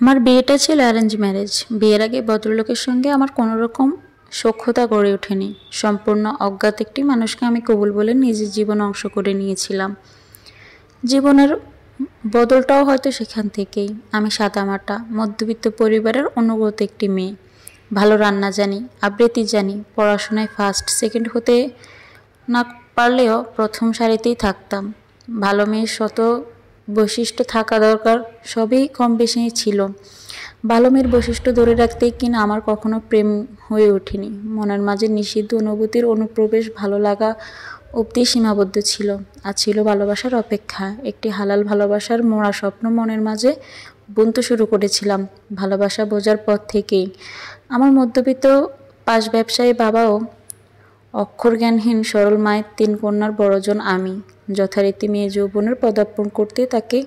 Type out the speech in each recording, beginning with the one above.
আমার বিয়েটা ছিল অ্যারেঞ্জ ম্যারেজ। বিয়ের আগে ভদ্রলোকের সঙ্গে আমার কোনো রকম সখ্যতা গড়ে ওঠেনি। সম্পূর্ণ অজ্ঞাত একটি মানুষকে আমি কবুল বলে নিজের জীবন অংশ করে নিয়েছিলাম। জীবনের বদলটাও হয়তো সেখান থেকেই। আমি সাদামাটা মধ্যবিত্ত পরিবারের অনুগত একটি মেয়ে। ভালো রান্না জানি, আবৃত্তি জানি, পড়াশোনায় ফার্স্ট সেকেন্ড হতে না পারলেও প্রথম সারিতেই থাকতাম। ভালো মেয়ের শত বৈশিষ্ট্য থাকা দরকার, সবই কম বেশি ছিল। ভালো মেয়ের বৈশিষ্ট্য ধরে রাখতেই কিনা আমার কখনো প্রেম হয়ে ওঠেনি। মনের মাঝে নিষিদ্ধ অনুভূতির অনুপ্রবেশ ভালো লাগা অবধি সীমাবদ্ধ ছিল। আর ছিল ভালোবাসার অপেক্ষা, একটি হালাল ভালোবাসার মোড়া স্বপ্ন মনের মাঝে বুনতে শুরু করেছিলাম ভালোবাসা বোঝার পর থেকেই। আমার মধ্যবিত্ত পাশ ব্যবসায়ী বাবাও অক্ষরজ্ঞানহীন সরল মায়ের ৩ কন্যার বড়জন আমি। যথারীতি মেয়ে যৌবনের পদার্পণ করতে তাকে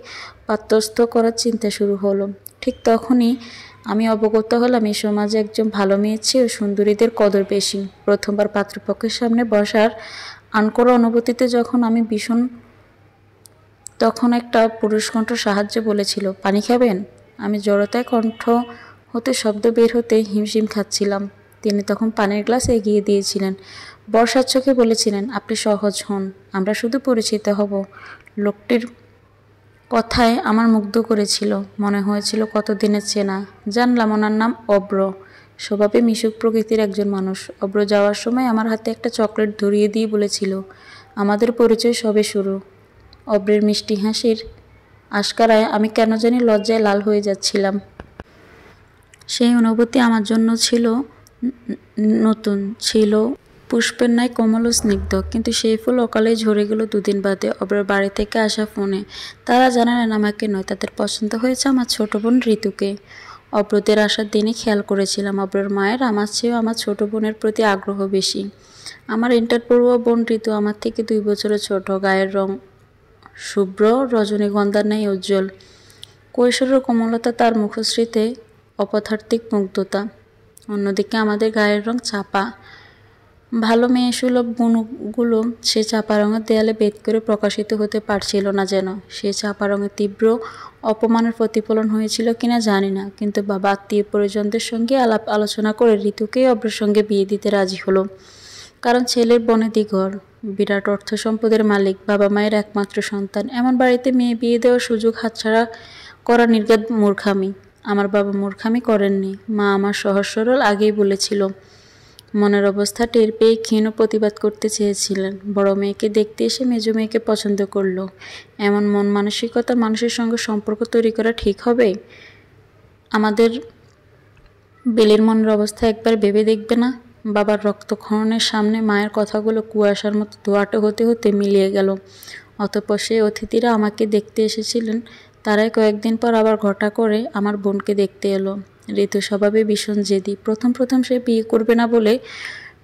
পাত্রস্থ করার চিন্তা শুরু হলো। ঠিক তখনই আমি অবগত হলাম এই সমাজে একজন ভালো মেয়ের চেয়েও সুন্দরীদের কদর বেশি। প্রথমবার পাত্রপক্ষের সামনে বসার আনকোড়া অনুভূতিতে যখন আমি ভীষণ, তখন একটা পুরুষ কণ্ঠ সাহায্যে বলেছিল, পানি খাবেন? আমি জড়তায় কণ্ঠ হতে শব্দ বের হতে হিমশিম খাচ্ছিলাম। তিনি তখন পানির গ্লাস এগিয়ে দিয়েছিলেন। বর্ষার চোখে বলেছিলেন, আপনি সহজ হন, আমরা শুধু পরিচিত হব। লোকটির কথায় আমার মুগ্ধ করেছিল, মনে হয়েছিল কতদিনের চেনা। জানলাম ওনার নাম অব্র, স্বভাবে মিশুক প্রকৃতির একজন মানুষ। অব্র যাওয়ার সময় আমার হাতে একটা চকলেট ধরিয়ে দিয়ে বলেছিল, আমাদের পরিচয় সবে শুরু। অব্রের মিষ্টি হাসির আশকারায় আমি কেন জানি লজ্জায় লাল হয়ে যাচ্ছিলাম। সেই অনুভূতি আমার জন্য ছিল নতুন, ছিল পুষ্পের ন্যায় কোমল ও স্নিগ্ধ। কিন্তু সেই ফুল অকালেই ঝরে গেল 2 দিন বাদে অব্রের বাড়ি থেকে আসা ফোনে। তারা জানালেন আমাকে নয়, তাদের পছন্দ হয়েছে আমার ছোট বোন ঋতুকে। অব্রদের আসার দিনই খেয়াল করেছিলাম অব্রের মায়ের আমার চেয়েও আমার ছোট বোনের প্রতি আগ্রহ বেশি। আমার ইন্টার পড়ুয়া বোন ঋতু আমার থেকে 2 বছরের ছোট। গায়ের রং শুভ্র, রজনীগন্ধার ন্যায় উজ্জ্বল। কৈশোরের কোমলতা তার মুখশ্রীতে অপদার্থিক মুগ্ধতা। অন্যদিকে আমাদের গায়ের রং চাপা। ভালো মেয়ে সুলভ গুণগুলো সে চাপা রঙের দেয়ালে ভেদ করে প্রকাশিত হতে পারছিল না যেন। সে চাপা রঙের তীব্র অপমানের প্রতিফলন হয়েছিল কিনা জানি না, কিন্তু বাবা আত্মীয় পরিজনদের সঙ্গে আলাপ আলোচনা করে ঋতুকেই অব্রের সঙ্গে বিয়ে দিতে রাজি হলো। কারণ ছেলের বনেদি ঘর, বিরাট অর্থ সম্পদের মালিক, বাবা মায়ের একমাত্র সন্তান। এমন বাড়িতে মেয়ে বিয়ে দেওয়ার সুযোগ হাতছাড়া করা নির্ঘাত মূর্খামি। আমার বাবা মূর্খামি করেননি, মা আমার সহজ সরল আগেই বলেছিল। মনের অবস্থা টের পেয়ে ক্ষীণ প্রতিবাদ করতে চেয়েছিলেন। বড় মেয়েকে দেখতে এসে মেজো মেয়েকে পছন্দ করলো। এমন মন মানসিকতার মানুষের সঙ্গে সম্পর্ক তৈরি করা ঠিক হবে? আমাদের বেলের মনের অবস্থা একবার ভেবে দেখবে না? বাবার রক্তক্ষরণের সামনে মায়ের কথাগুলো কুয়াশার মতো ধোঁয়াটে হতে হতে মিলিয়ে গেল। অতঃপর সেই অতিথিরা আমাকে দেখতে এসেছিলেন, তারাই কয়েকদিন পর আবার ঘটা করে আমার বোনকে দেখতে এলো। ঋতু স্বভাবে ভীষণ জেদি। প্রথম সে বিয়ে করবে না বলে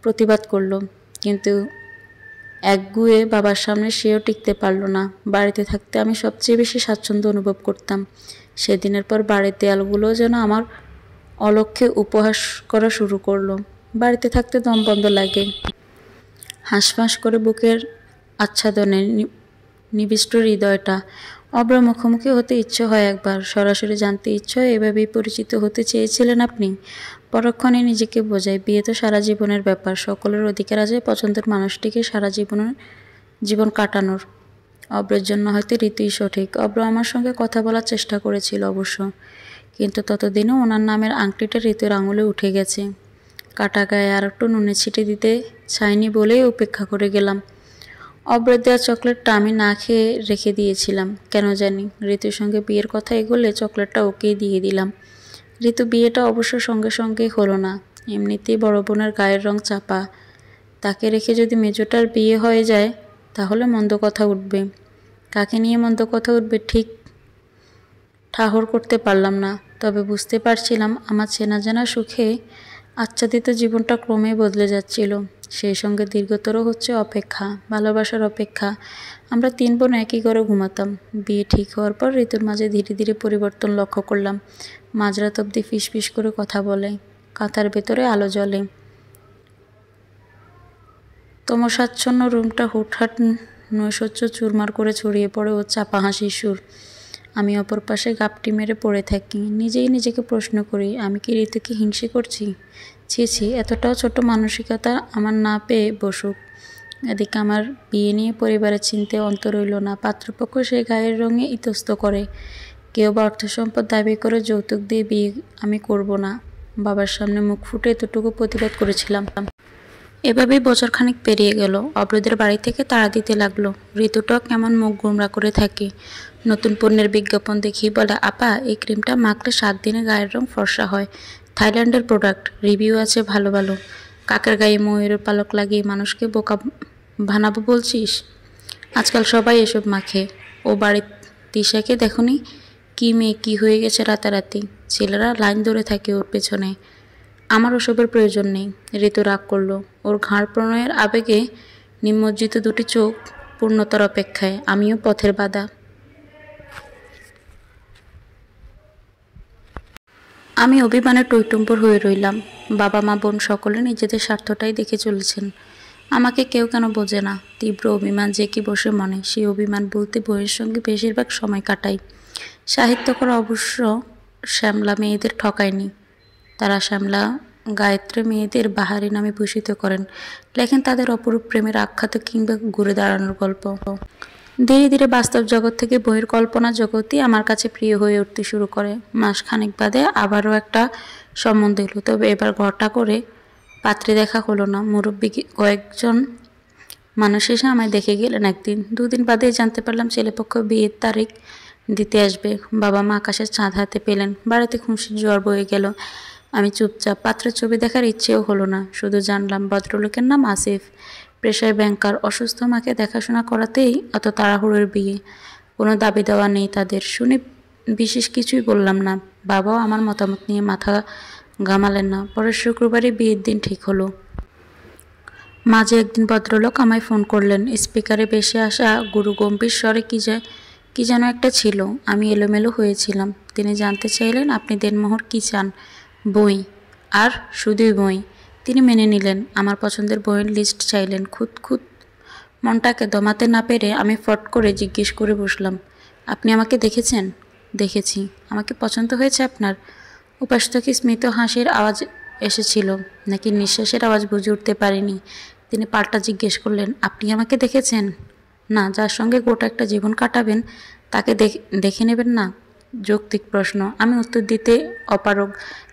প্রতিবাদ করলো, কিন্তু একগুঁয়ে বাবার সামনে সেও টিকতে পারল না। বাড়িতে থাকতে আমি সবচেয়ে বেশি স্বাচ্ছন্দ্য অনুভব করতাম। সেদিনের পর বাড়ির দেয়ালগুলোও যেন আমার অলক্ষ্যে উপহাস করা শুরু করলো। বাড়িতে থাকতে দম বন্ধ লাগে। হাঁসফাঁস করে বুকের আচ্ছাদনে নিবিষ্ট হৃদয়টা। অব্র মুখোমুখি হতে ইচ্ছে হয় একবার, সরাসরি জানতে ইচ্ছে হয় এভাবেই পরিচিত হতে চেয়েছিলেন আপনি? পরক্ষণে নিজেকে বোঝাই, বিয়ে তো সারা জীবনের ব্যাপার। সকলের অধিকার আছে পছন্দের মানুষটিকে সারা জীবন কাটানোর। অব্রের জন্য হয়তো ঋতুই সঠিক। অব্র আমার সঙ্গে কথা বলার চেষ্টা করেছিল অবশ্য, কিন্তু ততদিনও ওনার নামের আংটিটা ঋতুর আঙুলে উঠে গেছে। কাটা গায়ে আর একটু নুনে ছিটে দিতে চাইনি বলেই উপেক্ষা করে গেলাম। অব্রের দেওয়া চকলেটটা আমি না খেয়ে রেখে দিয়েছিলাম কেন জানি। ঋতুর সঙ্গে বিয়ের কথা এগোলে চকলেটটা ওকেই দিয়ে দিলাম। ঋতু বিয়েটা অবশ্য সঙ্গে সঙ্গে হলো না। এমনিতেই বড় বোনের গায়ের রং চাপা, তাকে রেখে যদি মেজোটার বিয়ে হয়ে যায় তাহলে মন্দ কথা উঠবে। কাকে নিয়ে মন্দ কথা উঠবে ঠিক ঠাহর করতে পারলাম না। তবে বুঝতে পারছিলাম আমার চেনা জানা সুখে আচ্ছাদিত জীবনটা ক্রমেই বদলে যাচ্ছিল। সেই সঙ্গে দীর্ঘতর হচ্ছে অপেক্ষা, ভালোবাসার অপেক্ষা। আমরা 3 বোন একই ঘরে ঘুমাতাম। বিয়ে ঠিক হওয়ার পর ঋতুর মাঝে ধীরে ধীরে পরিবর্তন লক্ষ্য করলাম। মাঝরাত অবধি ফিসফিস করে কথা বলে, কাঁথার ভেতরে আলো জ্বলে। তমসাচ্ছন্ন রুমটা হুটহাট নৈশচ্য চুরমার করে ছড়িয়ে পড়ে ওর চাপা হাসির সুর। আমি অপর পাশে গাপটি মেরে পড়ে থাকি। নিজেই নিজেকে প্রশ্ন করি, আমি কি ঋতুকে হিংসে করছি? ছি ছি, এতটাও ছোট মানসিকতা আমার না পেয়ে বসুক। এদিকে আমার বিয়ে নিয়ে পরিবারের চিন্তায় অন্ত রইল না। পাত্রপক্ষ সেই গায়ের রঙে ইতস্ত করে, কেউ বা অর্থ সম্পদ দাবি করে যৌতুক দিয়ে বিয়ে আমি করব না। বাবার সামনে মুখ ফুটে এতটুকু প্রতিবাদ করেছিলাম। এভাবেই বছরখানেক পেরিয়ে গেল। অব্রদের বাড়ি থেকে তাড়া দিতে লাগলো। ঋতুটাও কেমন মুখ গোমড়া করে থাকে। নতুন পণ্যের বিজ্ঞাপন দেখি বলে, আপা এই ক্রিমটা মাখলে 7 দিনে গায়ের রং ফর্সা হয়, থাইল্যান্ডের প্রোডাক্ট, রিভিউ আছে ভালো ভালো। কাকের গায়ে ময়ূরের পালক লাগিয়ে মানুষকে বোকা বানাবো বলছিস? আজকাল সবাই এসব মাখে। ও বাড়ির তিশাকে দেখনি, কি মেয়ে কি হয়ে গেছে রাতারাতি। ছেলেরা লাইন ধরে থাকে ওর পেছনে। আমার ওসবের প্রয়োজন নেই। ঋতু রাগ করলো। ওর ঘাড় প্রণয়ের আবেগে নিমজ্জিত দুটি চোখ পূর্ণতার অপেক্ষায়। আমিও পথের বাধা। আমি অভিমানে টইটুম্বর হয়ে রইলাম। বাবা মা বোন সকলে নিজেদের স্বার্থটাই দেখে চলেছেন। আমাকে কেউ কেন বোঝে না। তীব্র অভিমান যে কি বসে মনে, সেই অভিমান বলতে বইয়ের সঙ্গে বেশিরভাগ সময় কাটাই। সাহিত্যকর অবশ্য শ্যামলা মেয়েদের ঠকায়নি। তারা শ্যামলা গায়ত্রী মেয়েদের বাহারি নামে ভূষিত করেন, লেখেন তাদের অপরূপ প্রেমের আখ্যাত কিংবা ঘুরে দাঁড়ানোর গল্প। ধীরে ধীরে বাস্তব জগৎ থেকে বইয়ের কল্পনা জগৎই আমার কাছে প্রিয় হয়ে উঠতে শুরু করে। মাস খানেক বাদে আবারও একটা সম্বন্ধ এলো, তবে এবার ঘটা করে পাত্রে দেখা হলো না। মুরব্বী কয়েকজন মানুষ এসে আমায় দেখে গেলেন একদিন। 2 দিন বাদেই জানতে পারলাম ছেলেপক্ষ বিয়ের তারিখ দিতে আসবে। বাবা মা আকাশের চাঁদ হাতে পেলেন। বাড়িতে খুশির জোয়ার বয়ে গেল। আমি চুপচাপ। পাত্রের ছবি দেখার ইচ্ছেও হলো না। শুধু জানলাম ভদ্রলোকের নাম আসিফ, পেশায় ব্যাংকার। অসুস্থ মাকে দেখাশোনা করাতেই অত তাড়াহুড়োর বিয়ে। কোনো দাবি দেওয়া নেই তাদের। শুনে বিশেষ কিছুই বললাম না। বাবাও আমার মতামত নিয়ে মাথা ঘামালেন না। পরের শুক্রবারই বিয়ের দিন ঠিক হলো। মাঝে একদিন ভদ্রলোক আমায় ফোন করলেন। স্পিকারে ভেসে আসা গুরু গম্ভীর স্বরে কি যেন একটা ছিল। আমি এলোমেলো হয়েছিলাম। তিনি জানতে চাইলেন, আপনি দেনমোহর কি চান? বই, আর শুধুই বই। তিনি মেনে নিলেন। আমার পছন্দের বইয়ের লিস্ট চাইলেন। খুঁত মনটাকে দমাতে না পেরে আমি ফট করে জিজ্ঞেস করে বসলাম, আপনি আমাকে দেখেছেন? দেখেছি। আমাকে পছন্দ হয়েছে আপনার? উপাস থেকে স্মিত হাসির আওয়াজ এসেছিল, নাকি নিঃশ্বাসের আওয়াজ বুঝে উঠতে পারিনি। তিনি পাল্টা জিজ্ঞেস করলেন, আপনি আমাকে দেখেছেন? না, যার সঙ্গে গোটা একটা জীবন কাটাবেন তাকে দেখে নেবেন না? যৌক্তিক প্রশ্ন। আমি উত্তর দিতে অপারগ।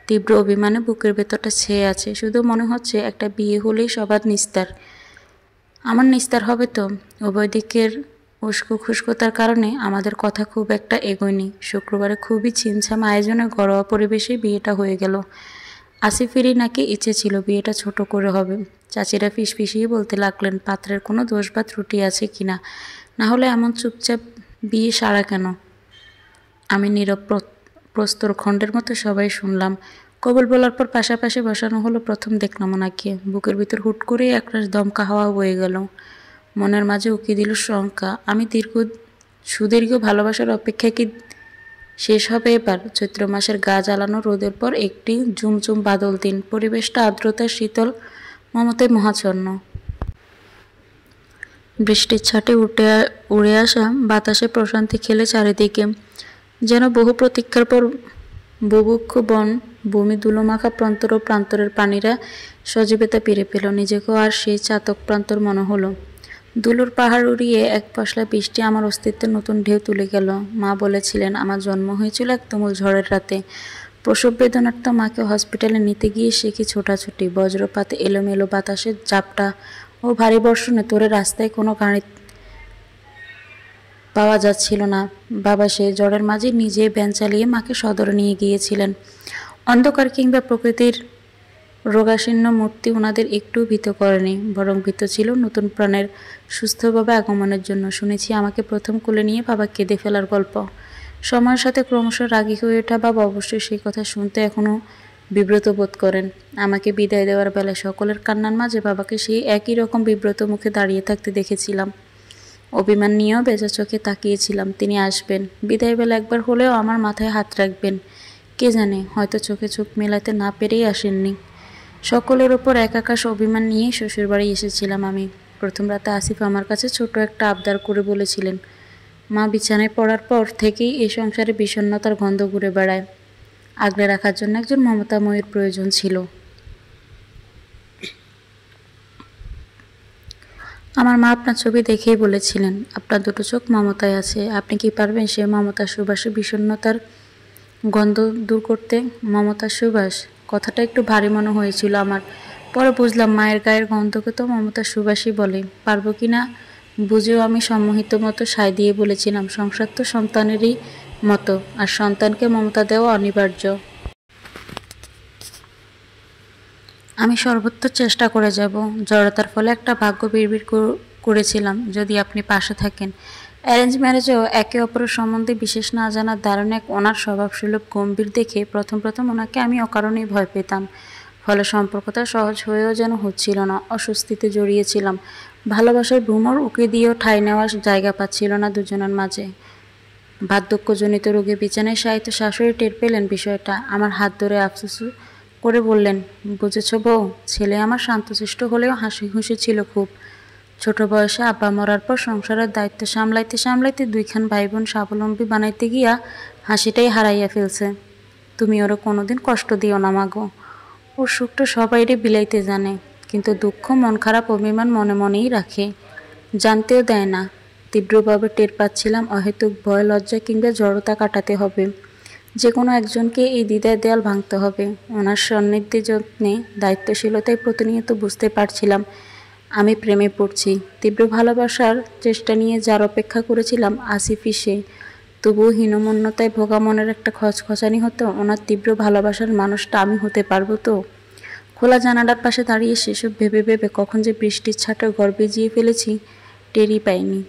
তীব্র অভিমানে বুকের ভেতরটা ছেয়ে আছে। শুধু মনে হচ্ছে একটা বিয়ে হলেই সবার নিস্তার। আমার নিস্তার হবে তো? উভয় দিকের উস্কো খুস্কোতার কারণে আমাদের কথা খুব একটা এগোয়নি। শুক্রবারে খুবই ছিমছাম আয়োজনে ঘরোয়া পরিবেশে বিয়েটা হয়ে গেল। আসিফেরই নাকি ইচ্ছে ছিল বিয়েটা ছোট করে হবে। চাচিরা ফিসফিসিয়ে বলতে লাগলেন, পাত্রের কোনো দোষ বা ত্রুটি আছে কিনা, না হলে এমন চুপচাপ বিয়ে সারা কেন? আমি নীরব প্রস্তরখণ্ডের মতো সবাই শুনলাম। কবুল বলার পর পাশাপাশি বসানো হলো। প্রথম দেখলাম ওনাকে। বুকের ভিতর হুট করেই একরাশ দমকা হাওয়া বয়ে গেল। মনের মাঝে উকি দিল শঙ্কা। আমি সুদীর্ঘ ভালোবাসার অপেক্ষা কি শেষ হবে এবার? চৈত্র মাসের গা জ্বালানো রোদের পর একটি ঝুমঝুম বাদল দিন। পরিবেশটা আর্দ্রতার শীতল মমতায় মহাচ্ছন্ন। বৃষ্টির ছাটে উড়ে আসা বাতাসে প্রশান্তি খেলে চারিদিকে। যেন বহু প্রতীক্ষার পর বুভুক্ষ বন ভূমি ধুলোমাখা প্রান্তর ও প্রান্তরের প্রাণীরা সজীবতা ফিরে পেল। নিজেকেও আর সেই চাতক প্রান্তর মনে হলো। ধুলোর পাহাড় উড়িয়ে এক পশলা বৃষ্টি আমার অস্তিত্বের নতুন ঢেউ তুলে গেল। মা বলেছিলেন, আমার জন্ম হয়েছিল এক তুমুল ঝড়ের রাতে। প্রসব বেদনার্থ মাকে হসপিটালে নিতে গিয়ে সে কি ছোটাছুটি, বজ্রপাতে, এলোমেলো বাতাসের ঝাপটা ও ভারী বর্ষণে তোরে রাস্তায় কোনো গাড়ি পাওয়া যাচ্ছিল না। বাবা সেই ঝড়ের মাঝে নিজে ভ্যান চালিয়ে মাকে সদরে নিয়ে গিয়েছিলেন। অন্ধকার কিংবা প্রকৃতির রোগাশীর্ণ মূর্তি ওনাদের একটু ভীত করেনি, বরং ভীত ছিল নতুন প্রাণের সুস্থভাবে আগমনের জন্য। শুনেছি আমাকে প্রথম কোলে নিয়ে বাবা কেঁদে ফেলার গল্প। সময়ের সাথে ক্রমশ রাগী হয়ে ওঠা বাবা অবশ্যই সেই কথা শুনতে এখনও বিব্রত বোধ করেন। আমাকে বিদায় দেওয়ার বেলায় সকলের কান্নার মাঝে বাবাকে সেই একই রকম বিব্রত মুখে দাঁড়িয়ে থাকতে দেখেছিলাম। অভিমান নিয়েও বেজা চোখে তাকিয়েছিলাম। তিনি আসবেন, বিদায় বেলা একবার হলেও আমার মাথায় হাত রাখবেন। কে জানে, হয়তো চোখে চোখ মেলাতে না পেরেই আসেননি। সকলের ওপর এক আকাশ অভিমান নিয়েই শ্বশুরবাড়ি এসেছিলাম আমি। প্রথম রাতে আসিফ আমার কাছে ছোট একটা আবদার করে বলেছিলেন, মা বিছানায় পড়ার পর থেকেই এই সংসারে বিষণ্ণতার গন্ধ ঘুরে বেড়ায়। আগলে রাখার জন্য একজন মমতাময়ীর প্রয়োজন ছিল। আমার মা আপনার ছবি দেখেই বলেছিলেন, আপনার দুটো চোখ মমতায় আছে, আপনি কি পারবেন সে মমতার সুবাসে বিষণ্ণতার গন্ধ দূর করতে? মমতার সুবাস, কথাটা একটু ভারী মনে হয়েছিল আমার। পরে বুঝলাম মায়ের গায়ের গন্ধকে তো মমতার সুবাসই বলে। পারবো কি না বুঝেও আমি সম্মোহিত মতো সায় দিয়ে বলেছিলাম, সংসার তো সন্তানেরই মতো, আর সন্তানকে মমতা দেওয়া অনিবার্য। আমি সর্বোচ্চ চেষ্টা করে যাব। জড়তার ফলে একটা ভাগ্য বিড়বিড় করেছিলাম, যদি আপনি পাশে থাকেন। অ্যারেঞ্জ ম্যারেজেও একে অপরের সম্বন্ধে বিশেষ না জানার দারুণ এক ওনার স্বভাবসুলভ গম্ভীর দেখে প্রথম ওনাকে আমি অকারণেই ভয় পেতাম। ফলে সম্পর্কটা সহজ হয়েও যেন হচ্ছিল না, অস্বস্তিতে জড়িয়েছিলাম। ভালোবাসার ভ্রমর উঁকি দিয়েও ঠাঁই নেওয়ার জায়গা পাচ্ছিল না দুজনের মাঝে। বার্ধক্যজনিত রোগে বিছানায় শায়িত শাশুড়ি টের পেলেন বিষয়টা, আমার হাত ধরে আফসোস করে বললেন, বুঝেছ বউ, ছেলে আমার শান্তশিষ্ট হলেও হাসি খুশি ছিল খুব। ছোট বয়সে আব্বা মরার পর সংসারের দায়িত্ব সামলাইতে সামলাইতে দুইখান ভাই বোন স্বাবলম্বী বানাইতে গিয়া হাসিটাই হারাইয়া ফেলছে। তুমি ওরা কোনোদিন কষ্ট দিও না মাগো, ওর সুখটা সবাইরে বিলাইতে জানে, কিন্তু দুঃখ মন খারাপ অভিমান মনে মনেই রাখে, জানতেও দেয় না। তীব্রভাবে টের পাচ্ছিলাম অহেতুক ভয়, লজ্জা কিংবা জড়তা কাটাতে হবে। যে কোনো একজনকে এই দ্বিধার দেয়াল ভাঙতে হবে। ওনার সান্নিধ্যে যত্নে দায়িত্বশীলতায় প্রতিনিয়ত বুঝতে পারছিলাম আমি প্রেমে পড়ছি। তীব্র ভালোবাসার চেষ্টা নিয়ে যার অপেক্ষা করেছিলাম আসিফই সে। তবুও হীনমন্যতায় ভোগা মনের একটা খচখচানি হতো, ওনার তীব্র ভালোবাসার মানুষটা আমি হতে পারবো তো? খোলা জানালার পাশে দাঁড়িয়ে সেসব ভেবে ভেবে কখন যে বৃষ্টির ছাটে ঘর ভিজিয়ে ফেলেছি টেরই পাইনি।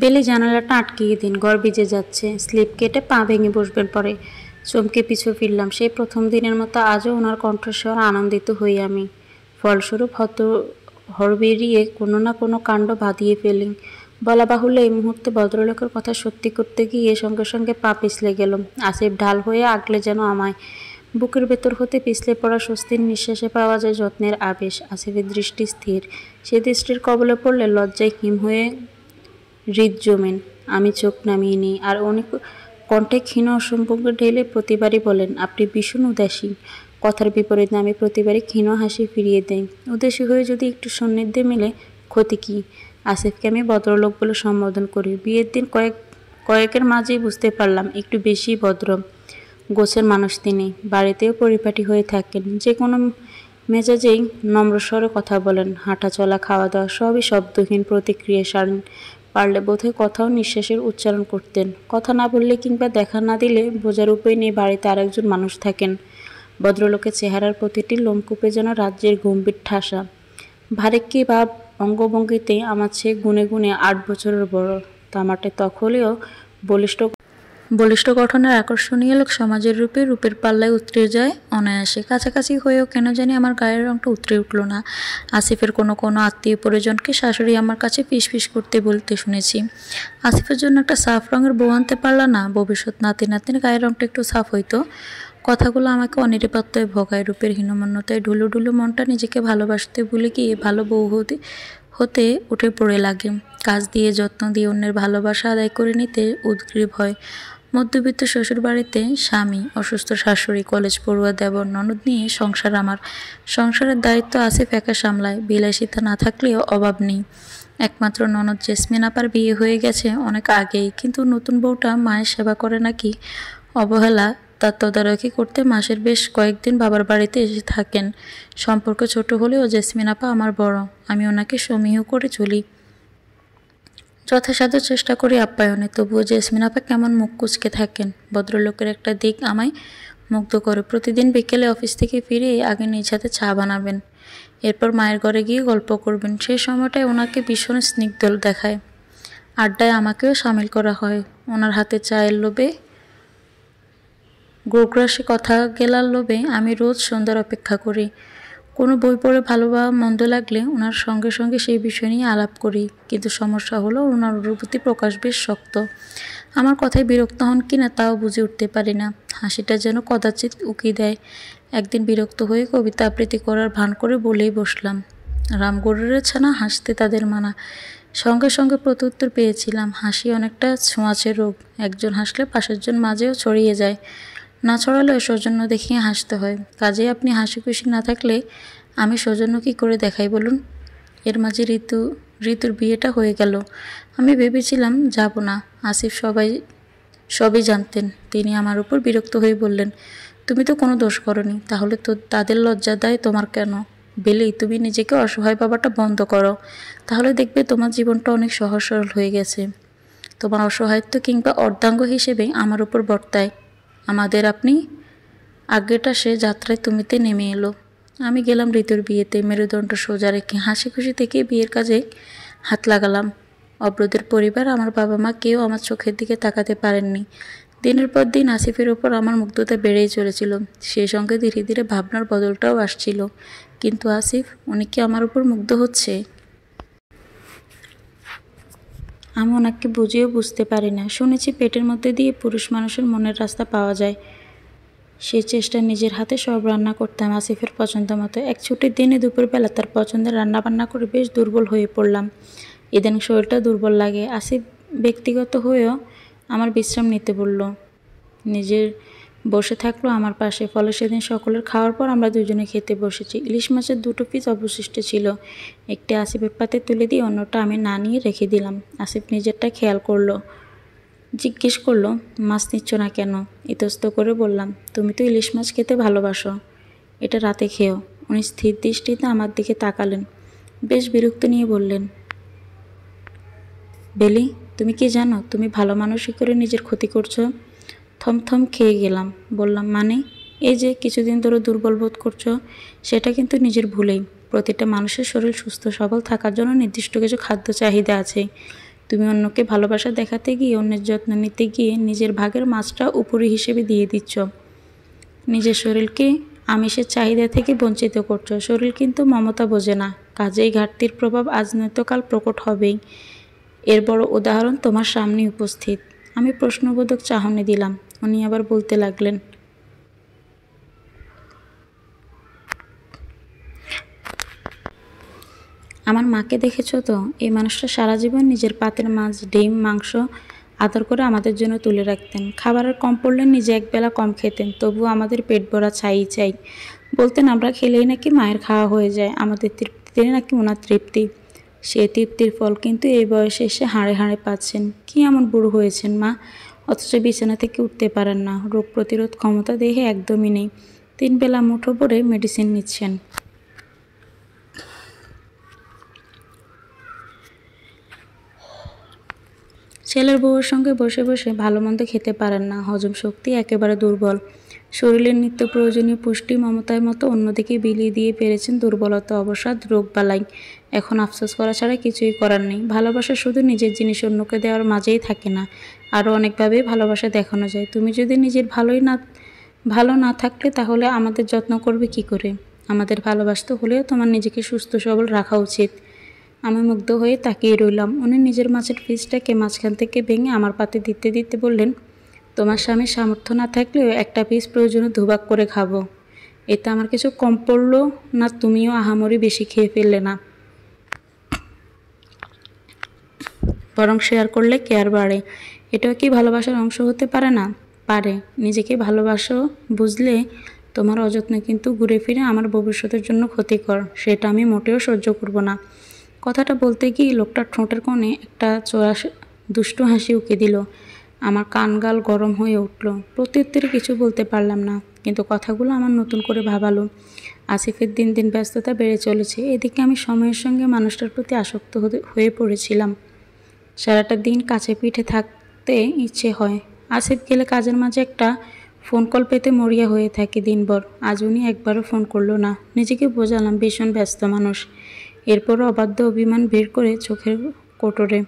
বেলে জানালাটা আটকিয়ে দিন, ঘর ভিজে যাচ্ছে। স্লিপ কেটে পা ভেঙে বসবেন পরে। চমকে পিছু ফিরলাম। সেই প্রথম দিনের মতো আজও ওনার কণ্ঠস্বর আনন্দিত হই আমি। ফলস্বরূপ হড়বেড়িয়ে কোনো না কোনো কাণ্ড বাঁধিয়ে ফেলি। বলা বাহুল্য এই মুহূর্তে ভদ্রলোকের কথা সত্যি করতে গিয়ে সঙ্গে সঙ্গে পা পিছলে গেল। আসিফ ঢাল হয়ে আগলে যেন আমায়। বুকের ভেতর হতে পিছলে পড়া স্বস্তির নিঃশ্বাসে পাওয়া যায় যত্নের আবেশ। আসিফের দৃষ্টি স্থির। সে দৃষ্টির কবলে পড়লে লজ্জায় হিম হয়ে হৃদজমেন। আমি চোখ নামিয়ে নিই, আর উনি কণ্ঠে ক্ষীণ অসম্পর্ক ঢেলে প্রতিবারই বলেন, আপনি ভীষণ উদাসীন। কথার বিপরীতে আমি প্রতিবারই ক্ষীণ হাসি ফিরিয়ে দেই। উদাসী হয়ে যদি একটু সান্নিধ্যে মেলে ক্ষতি কী? আসিফকে আমি ভদ্রলোক বলে সম্বোধন করি। বিয়ের দিন কয়েকের মাঝেই বুঝতে পারলাম একটু বেশি ভদ্র গোছের মানুষ তিনি। বাড়িতেও পরিপাটি হয়ে থাকেন, যে কোনো মেজাজেই নম্র স্বরে কথা বলেন। হাঁটা চলা খাওয়া দাওয়া সবই শব্দহীন, প্রতিক্রিয়া সারেন। পারলে বোধহয় কথাও নিঃশ্বাসের উচ্চারণ করতেন। কথা না বললে কিংবা দেখা না দিলে বোঝার উপায় নেই বাড়িতে আরেকজন মানুষ থাকেন। ভদ্রলোকের চেহারার প্রতিটি লোমকূপে যেন রাজ্যের গম্ভীর ঠাসা। ভারেক্কি ভাব অঙ্গভঙ্গিতে আমার চেয়ে গুনে গুনে 8 বছরের বড়। তামাটে ত্বক হলেও বলিষ্ঠ গঠনের আকর্ষণীয় লোক সমাজের রূপের পাল্লায় উতরে যায় অনায়াসে। কাছাকাছি হয়েও কেন জানি আমার গায়ের রংটা উতরে উঠল না। আসিফের কোনো আত্মীয় পরিজনকে শাশুড়ি আমার কাছে ফিসফিস করতে বলতে শুনেছি, আসিফের জন্য একটা সাফ রঙের বউ আনতে পারলা না? ভবিষ্যৎ নাতির গায়ের রংটা একটু সাফ হইতো। কথাগুলো আমাকে অনিরাপত্তায় ভোগায়। রূপের হীনমন্যতায় ঢুলু ঢুলু মনটা নিজেকে ভালোবাসতে ভুলে গিয়ে ভালো বউ হতে উঠে পড়ে লাগে। কাজ দিয়ে যত্ন দিয়ে অন্যের ভালোবাসা আদায় করে নিতে উদগ্রীব হয়। মধ্যবিত্ত শ্বশুর বাড়িতে স্বামী, অসুস্থ শাশুড়ি, কলেজ পড়ুয়া দেবর, ননদ নিয়ে সংসার আমার। সংসারের দায়িত্ব আসিফ একা সামলায়। বিলাসিতা না থাকলেও অভাব নেই। একমাত্র ননদ জেসমিন আপার বিয়ে হয়ে গেছে অনেক আগেই, কিন্তু নতুন বউটা মায়ের সেবা করে নাকি অবহেলা, তার তদারকি করতে মাসের বেশ কয়েকদিন বাবার বাড়িতে এসে থাকেন। সম্পর্ক ছোট হলেও জেসমিন আপা আমার বড়, আমি ওনাকে সমীহ করে চলি। যথাসাধ্য চেষ্টা করি আপ্যায়নে, তবুও জেসমিন আপা কেমন মুখ কুঁচকে থাকেন। ভদ্রলোকের একটা দিক আমায় মুগ্ধ করে। প্রতিদিন বিকেলে অফিস থেকে ফিরে আগে নিজ হাতে চা বানাবেন, এরপর মায়ের ঘরে গিয়ে গল্প করবেন। সেই সময়টায় ওনাকে ভীষণ স্নিগ্ধ দেখায়। আড্ডায় আমাকেও সামিল করা হয়। ওনার হাতে চায়ের লোভে, গোগ্রাসী কথা গেলার লোভে আমি রোজ সন্ধ্যার অপেক্ষা করি। কোনো বই পড়ে ভালো বা মন্দ লাগলে ওনার সঙ্গে সঙ্গে সেই বিষয় নিয়ে আলাপ করি। কিন্তু সমস্যা হলো ওনার অনুভূতি প্রকাশ বেশ শক্ত। আমার কথায় বিরক্ত হন কি না তাও বুঝে উঠতে পারি না। হাসিটা যেন কদাচিৎ উকি দেয়। একদিন বিরক্ত হয়ে কবিতা আবৃত্তি করার ভান করে বলেই বসলাম। রামগড়ের ছানা হাসতে তাদের মানা। সঙ্গে সঙ্গে প্রত্যুত্তর পেয়েছিলাম, হাসি অনেকটা ছোঁয়াচে রোগ, একজন হাসলে পাশের জন মাঝেও ছড়িয়ে যায়, না ছড়ালেও সৌজন্য দেখিয়ে হাসতে হয়। কাজেই আপনি হাসি খুশি না থাকলে আমি সৌজন্য কী করে দেখাই বলুন। এর মাঝে ঋতুর বিয়েটা হয়ে গেল। আমি ভেবেছিলাম যাব না। আসিফ সবই জানতেন। তিনি আমার উপর বিরক্ত হয়ে বললেন, তুমি তো কোনো দোষ করনি, তাহলে তো তাদের লজ্জা দেয় তোমার কেন? বেলি, তুমি নিজেকে অসহায় ভাবাটা বন্ধ করো, তাহলে দেখবে তোমার জীবনটা অনেক সহজ সরল হয়ে গেছে। তোমার অসহায়ত্ব কিংবা অর্ধাঙ্গ হিসেবে আমার উপর বর্তায়। আমাদের আপনি আগেটা সে যাত্রায় তুমিতে নেমে এলো। আমি গেলাম ঋতুর বিয়েতে মেরুদণ্ড সোজা রেখে হাসি খুশি থেকে বিয়ের কাজে হাত লাগালাম। অব্রদের পরিবার, আমার বাবা মা কেউ আমার চোখের দিকে তাকাতে পারেননি। দিনের পর দিন আসিফের ওপর আমার মুগ্ধতা বেড়েই চলেছিল। সেই সঙ্গে ধীরে ধীরে ভাবনার বদলটাও আসছিল। কিন্তু আসিফ, উনি কি আমার উপর মুগ্ধ হচ্ছে? আমি ওনাকে বুঝিয়েও বুঝতে পারি না। শুনেছি পেটের মধ্যে দিয়ে পুরুষ মানুষের মনের রাস্তা পাওয়া যায়। সেই চেষ্টা নিজের হাতে সব রান্না করতাম আসিফের পছন্দ মতো। এক ছুটির দিনে দুপুরবেলা তার পছন্দের রান্না বান্না করে বেশ দুর্বল হয়ে পড়লাম। ইদানিং শরীরটা দুর্বল লাগে। আসিফ ব্যক্তিগত হয়েও আমার বিশ্রাম নিতে বলল। নিজের বসে থাকলো আমার পাশে। ফলে সেদিন সকলের খাওয়ার পর আমরা দুজনে খেতে বসেছি। ইলিশ মাছের 2টো পিস অবশিষ্ট ছিল। একটি আসিফের পাতে তুলে দিয়ে অন্যটা আমি না নিয়ে রেখে দিলাম। আসিফ নিজেরটা খেয়াল করলো। জিজ্ঞেস করলো, মাছ নিচ্ছ না কেন? ইতস্ত করে বললাম, তুমি তো ইলিশ মাছ খেতে ভালোবাসো, এটা রাতে খেও। উনি স্থির দৃষ্টিতে আমার দিকে তাকালেন, বেশ বিরক্ত নিয়ে বললেন, বেলি, তুমি কি জানো তুমি ভালো মানুষই করে নিজের ক্ষতি করছো? থমথম খেয়ে গেলাম। বললাম, মানে? এই যে কিছুদিন ধরে দুর্বল বোধ করছো, সেটা কিন্তু নিজের ভুলেই। প্রতিটা মানুষের শরীর সুস্থ সবল থাকার জন্য নির্দিষ্ট কিছু খাদ্য চাহিদা আছে। তুমি অন্যকে ভালোবাসা দেখাতে গিয়ে, অন্যের যত্ন নিতে গিয়ে নিজের ভাগের মাছটা উপরি হিসেবে দিয়ে দিচ্ছ। নিজের শরীরকে আমিষের চাহিদা থেকে বঞ্চিত করছো। শরীর কিন্তু মমতা বোঝে না। কাজেই ঘাটতির প্রভাব আজ নয়তো কাল প্রকট হবেই। এর বড় উদাহরণ তোমার সামনে উপস্থিত। আমি প্রশ্নবোধক চাহনি দিলাম। উনি আবার বলতে লাগলেন, আমার মাকে দেখেছো তো? এই মানুষটা সারা জীবন নিজের পাতের মাছ, ডিম, মাংস আদর করে আমাদের জন্য তুলে রাখতেন। খাবারের কম পড়লে নিজে একবেলা কম খেতেন, তবুও আমাদের পেট ভরা চাই চাই। বলতেন আমরা খেলেই নাকি মায়ের খাওয়া হয়ে যায়, আমাদের তৃপ্তিতে নাকি ওনার তৃপ্তি। সে তৃপ্তির ফল কিন্তু এই বয়সে এসে হাড়ে হাড়ে পাচ্ছেন। কি এমন বুড়ো হয়েছেন মা, অথচ বিছানা থেকে উঠতে পারেন না। রোগ প্রতিরোধ ক্ষমতা দেহে একদমই নেই। 3 বেলা মুঠো ভরে মেডিসিন নিচ্ছেন। ছেলের বউয়ের সঙ্গে বসে বসে ভালো মন্দ খেতে পারেন না। হজম শক্তি একেবারে দুর্বল। শরীরের নিত্য প্রয়োজনীয় পুষ্টি মমতার মতো অন্যদিকে বিলিয়ে দিয়ে পেরেছেন দুর্বলতা, অবসাদ, রোগ বালাই। এখন আফসোস করা ছাড়া কিছুই করার নেই। ভালোবাসা শুধু নিজের জিনিস অন্যকে দেওয়ার মাঝেই থাকে না, আরও অনেকভাবেই ভালোবাসা দেখানো যায়। তুমি যদি নিজের ভালো না থাকলে তাহলে আমাদের যত্ন করবে কি করে? আমাদের ভালোবাসতে হলেও তোমার নিজেকে সুস্থ সবল রাখা উচিত। আমি মুগ্ধ হয়ে তাকিয়ে রইলাম। উনি নিজের মাছের পিসটাকে মাঝখান থেকে ভেঙে আমার পাতে দিতে দিতে বললেন, তোমার স্বামীর সামর্থ্য না থাকলেও একটা পিস প্রয়োজনে দুভাগ করে খাবো। এতে আমার কিছু কম পড়লো না, তুমিও আহামরি বেশি খেয়ে ফেললে না। বরং শেয়ার করলে কেয়ার বাড়ে। এটাও কি ভালোবাসার অংশ হতে পারে না? পারে। নিজেকে ভালোবাসো বুঝলে তোমার অযত্ন কিন্তু ঘুরে ফিরে আমার ভবিষ্যতের জন্য ক্ষতিকর। সেটা আমি মোটেও সহ্য করব না। কথাটা বলতে গিয়ে লোকটার ঠোঁটের কোণে একটা চোরা দুষ্টু হাসি উঁকি দিল। আমার কানগাল গরম হয়ে উঠল। প্রত্যুত্তরে কিছু বলতে পারলাম না, কিন্তু কথাগুলো আমার নতুন করে ভাবালো। আসিফের দিন দিন ব্যস্ততা বেড়ে চলেছে। এদিকে আমি সময়ের সঙ্গে মানুষটার প্রতি আসক্ত হয়ে পড়েছিলাম। সারাটা দিন কাছে পিঠে থাকতে ইচ্ছে হয়। আসিফ গেলে কাজের মাঝে একটা ফোন কল পেতে মরিয়া হয়ে থাকি দিনভর। আজ উনি একবারও ফোন করলো না। নিজেকে বোঝালাম ভীষণ ব্যস্ত মানুষ। এরপরও অবাধ্য অভিমান বের করে চোখের কোটরে।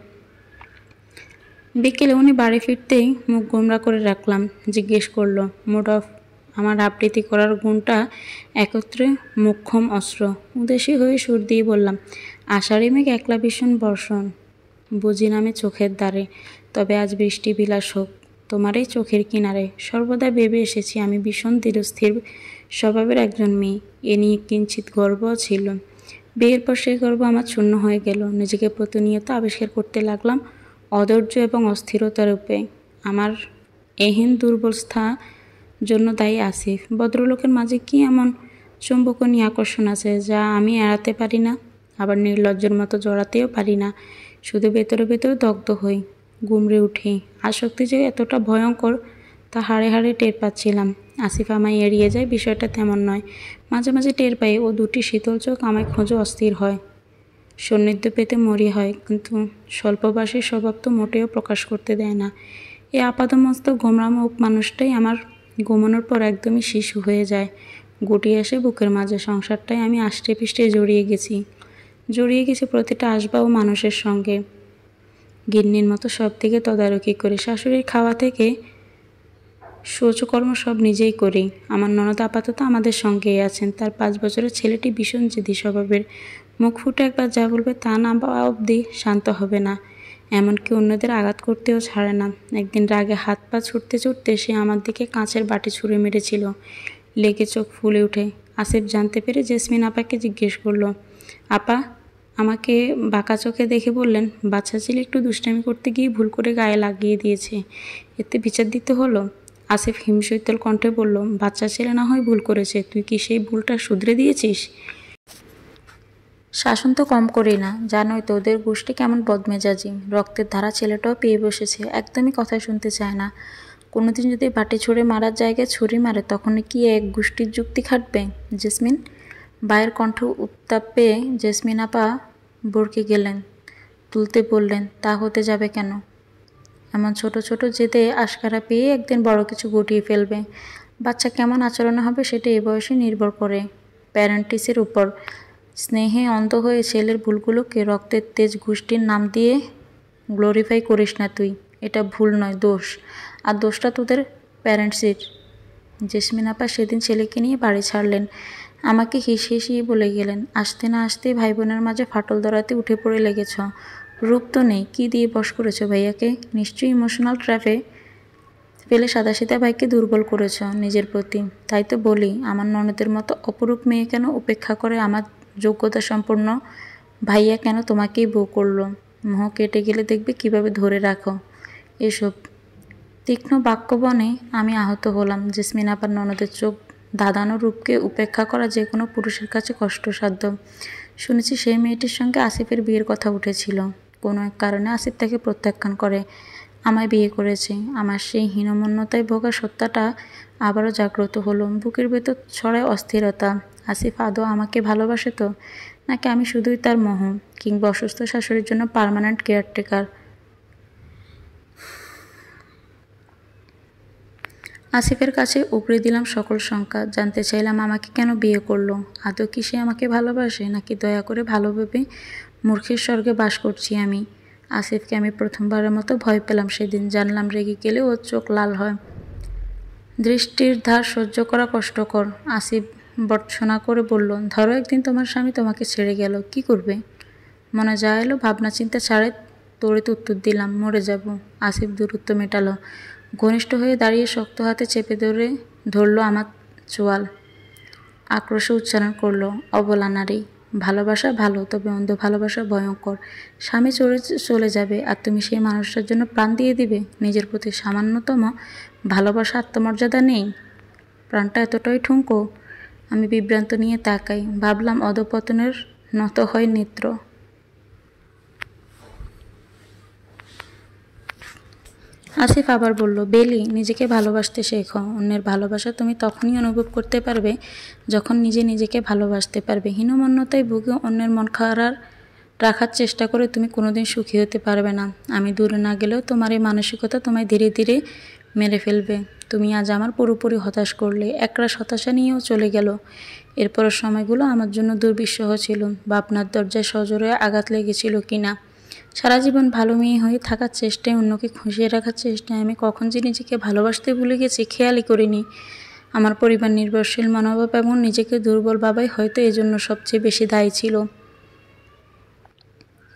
বিকেলে উনি বাড়ি ফিরতেই মুখ গোমরা করে রাখলাম। জিজ্ঞেস করলো, মুড অফ? আমার আবৃত্তি করার গুণটা একত্রে মোক্ষম অস্ত্র। উদাসী হয়ে সুর দিয়ে বললাম, আষাঢ়ি মেঘ একলা ভীষণ বর্ষণ বুঝি নামে চোখের দ্বারে, তবে আজ বৃষ্টি বিলাস হোক তোমার এই চোখের কিনারে। সর্বদা ভেবে এসেছি আমি ভীষণ ধীরস্থির স্বভাবের একজন মেয়ে, এ নিয়ে কিঞ্চিত গর্বও ছিল। বিয়ের পর সেই গর্ব আমার শূন্য হয়ে গেল। নিজেকে প্রতিনিয়ত আবিষ্কার করতে লাগলাম অধৈর্য এবং অস্থিরতার রূপে। আমার এহেন দুর্বলতা জন্য দায়ী আসিফ। ভদ্রলোকের মাঝে কি এমন চুম্বকনীয় আকর্ষণ আছে যা আমি এড়াতে পারি না, আবার নির্লজ্জের মতো জড়াতেও পারি না। শুধু ভেতরে ভেতরে দগ্ধ হই, গুমড়ে উঠি। আসক্তি যে এতটা ভয়ঙ্কর তা হাড়ে হাড়ে টের পাচ্ছিলাম। আসিফ আমায় এড়িয়ে যায় বিষয়টা তেমন নয়। মাঝে মাঝে টের পাই ও দুটি শীতল চোখ আমায় খোঁজে অস্থির হয়, সান্নিধ্য পেতে মরি হয়, কিন্তু স্বল্পবাসী স্বভাব তো মোটেও প্রকাশ করতে দেয় না। এই আপাদমস্তক গোমরা মুখ মানুষটাই আমার ঘুমানোর পর একদমই শিশু হয়ে যায়, গুটিয়ে আসে বুকের মাঝে। সংসারটায় আমি আষ্টে পৃষ্ঠে জড়িয়ে গেছি প্রতিটা আসবাব মানুষের সঙ্গে। গিন্নির মতো সব দিকে তদারকি করি। শাশুড়ির খাওয়া থেকে শৌচকর্ম সব নিজেই করি। আমার ননদ আপাতত আমাদের সঙ্গেই আছেন। তার 5 বছরের ছেলেটি ভীষণ জেদি স্বভাবের। মুখ ফুটে একবার যা বলবে তা না পাওয়া অবধি শান্ত হবে না, এমনকি অন্যদের আঘাত করতেও ছাড়ে না। একদিন রাগে হাত পা ছুটতে সে আমার দিকে কাঁচের বাটি ছুঁড়ে মেরেছিল। লেগে চোখ ফুলে ওঠে। আসিফ জানতে পেরে জেসমিন আপাকে জিজ্ঞেস করলো। আপা আমাকে বাঁকা চোখে দেখে বললেন, বাচ্চা ছেলে একটু দুষ্টামি করতে গিয়ে ভুল করে গায়ে লাগিয়ে দিয়েছে, এতে বিচার দিতে হলো? আসিফ হিমশীতল কণ্ঠে বলল, বাচ্চা ছেলে না হয় ভুল করেছে, তুই কি সেই ভুলটা শুধরে দিয়েছিস? শাসন তো কম করি না, জানোই তো ওদের গোষ্ঠী কেমন বদমেজাজি। রক্তের ধারা ছেলেটাও পেয়ে বসেছে, একদমই কথা শুনতে চায় না। কোনোদিন যদি বাটি ছুঁড়ে মারার জায়গায় ছুরি মারে তখন কি এক গোষ্ঠীর যুক্তি খাটবে? জেসমিন, ভাইয়ের কণ্ঠ উত্তাপ পেয়ে জেসমিন আপা ভড়কে গেলেন, তুলতে বললেন, তা হতে যাবে কেন? এমন ছোট ছোট জেদে আশকারা পেয়ে একদিন বড় কিছু গুটিয়ে ফেলবে। বাচ্চা কেমন আচরণ হবে সেটা এ বয়সে নির্ভর করে প্যারেন্টিসের উপর। স্নেহে অন্ধ হয়ে ছেলের ভুলগুলোকে রক্তের তেজ গোষ্ঠীর নাম দিয়ে গ্লোরিফাই করিস না তুই। এটা ভুল নয়, দোষ। আর দোষটা তোদের প্যারেন্টসের। জেসমিন আপা সেদিন ছেলেকে নিয়ে বাড়ি ছাড়লেন। আমাকে হিসিয়ে বলে গেলেন, আসতে না আসতেই ভাই বোনের মাঝে ফাটল ধরাতে উঠে পড়ে লেগেছ। রূপ তো নেই, কী দিয়ে বশ করেছ ভাইয়াকে? নিশ্চয়ই ইমোশনাল ট্র্যাপে ফেলে সাদাসিধা ভাইকে দুর্বল করেছ নিজের প্রতি। তাই তো বলি, আমার ননদের মতো অপরূপ মেয়ে কেন উপেক্ষা করে আমার যোগ্যতা সম্পন্ন ভাইয়া কেন তোমাকেই বউ করলো? মোহ কেটে গেলে দেখবে কিভাবে ধরে রাখো। এসব তীক্ষ্ণ বাক্যবনে আমি আহত হলাম। জেসমিন আপার ননদের চোখ ধাঁধানো রূপকে উপেক্ষা করা যে কোনো পুরুষের কাছে কষ্টসাধ্য। শুনেছি সেই মেয়েটির সঙ্গে আসিফের বিয়ের কথা উঠেছিল। কোনো এক কারণে আসিফ তাকে প্রত্যাখ্যান করে আমায় বিয়ে করেছে। আমার সেই হীনমন্যতায় ভোগা সত্যাটা আবারও জাগ্রত হলো। বুকের ভেতর ছড়ায় অস্থিরতা। আসিফ আদৌ আমাকে ভালোবাসে তো, নাকি আমি শুধুই তার মোহ, কিংবা অসুস্থ শাশুড়ির জন্য পার্মানেন্ট কেয়ারটেকার? আসিফের কাছে উপড়ে দিলাম সকল শঙ্কা। জানতে চাইলাম আমাকে কেন বিয়ে করলো। আদৌ কি সে আমাকে ভালোবাসে, নাকি দয়া করে ভালো ভেবে মূর্খের স্বর্গে বাস করছি আমি? আসিফকে আমি প্রথমবারের মতো ভয় পেলাম সেদিন। জানলাম রেগে গেলে ওর চোখ লাল হয়, দৃষ্টির ধার সহ্য করা কষ্টকর। আসিফ ভর্ৎসনা করে বলল, ধরো একদিন তোমার স্বামী তোমাকে ছেড়ে গেল, কি করবে? মনে যা এলো ভাবনা চিন্তা ছাড়ে তড়িৎ উত্তর দিলাম, মরে যাব। আসিফ দূরত্ব মেটালো, ঘনিষ্ঠ হয়ে দাঁড়িয়ে শক্ত হাতে চেপে ধরলো আমার চোয়াল। আক্রোশে উচ্চারণ করলো, অবলা নারী। ভালোবাসা ভালো, তবে অন্ধ ভালোবাসা ভয়ঙ্কর। স্বামী চলে যাবে আর তুমি সেই মানুষটার জন্য প্রাণ দিয়ে দিবে? নিজের প্রতি সামান্যতম ভালোবাসা, আত্মমর্যাদা নেই? প্রাণটা এতটাই ঠুনকো? আমি বিভ্রান্ত নিয়ে তাকাই। ভাবলাম অধঃপতনের নত হয় নেত্র। আসিফ আবার বলল, বেলি, নিজেকে ভালোবাসতে শেখো। অন্যের ভালোবাসা তুমি তখনই অনুভব করতে পারবে যখন নিজেকে ভালোবাসতে পারবে। হীনমন্যতায় ভুগে অন্যের মন খারাপ রাখার চেষ্টা করে তুমি কোনোদিন সুখী হতে পারবে না। আমি দূরে না গেলেও তোমার এই মানসিকতা তোমায় ধীরে ধীরে মেরে ফেলবে। তুমি আজ আমার পুরোপুরি হতাশ করলে। একরাশ হতাশা নিয়েও চলে গেল। এরপরের সময়গুলো আমার জন্য দুর্বিষহ ছিল। ভাবনার দরজায় সজোরে আঘাত লেগেছিল কিনা। সারা জীবন ভালো মেয়ে হয়ে থাকার চেষ্টায়, অন্যকে খুশিয়ে রাখার চেষ্টায় আমি কখন যে নিজেকে ভালোবাসতে ভুলে গেছি খেয়ালই করিনি। আমার পরিবার নির্ভরশীল মনোভাব এবং নিজেকে দুর্বল ভাবাই হয়তো এজন্য সবচেয়ে বেশি দায়ী ছিল।